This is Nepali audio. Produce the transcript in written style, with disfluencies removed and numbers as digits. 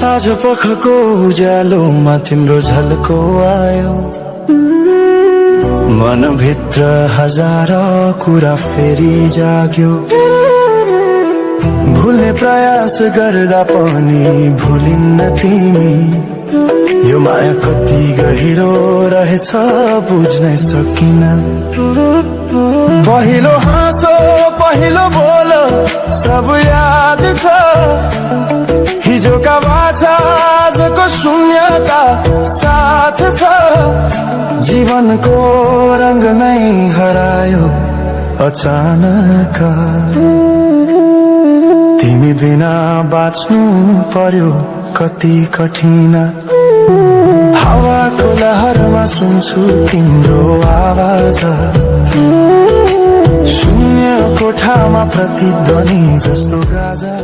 साँझ पखको उज्यालोमा तिम्रो झल्को आयो, मनभित्र हजार कुरा फेरि जाग्यो। भुल्ने प्रयास गर्दा पनि भुलिन्न तिमी, यो माया कति गहिरो रहेछ बुझ्नै सकिन। पहिलो हाँसो पहिलो बोल सब याद छ, हिजोका बाछा आजको शून्यता साथ छ। जीवनको रंग नै हरायो अचानक, तिमी बिना बाँच्नु पर्यो कति कठिन। हावाको लहरमा सुन्छु तिम्रो आवाज, शून्य कोठामा प्रतिध्वनि जस्तो गाजा।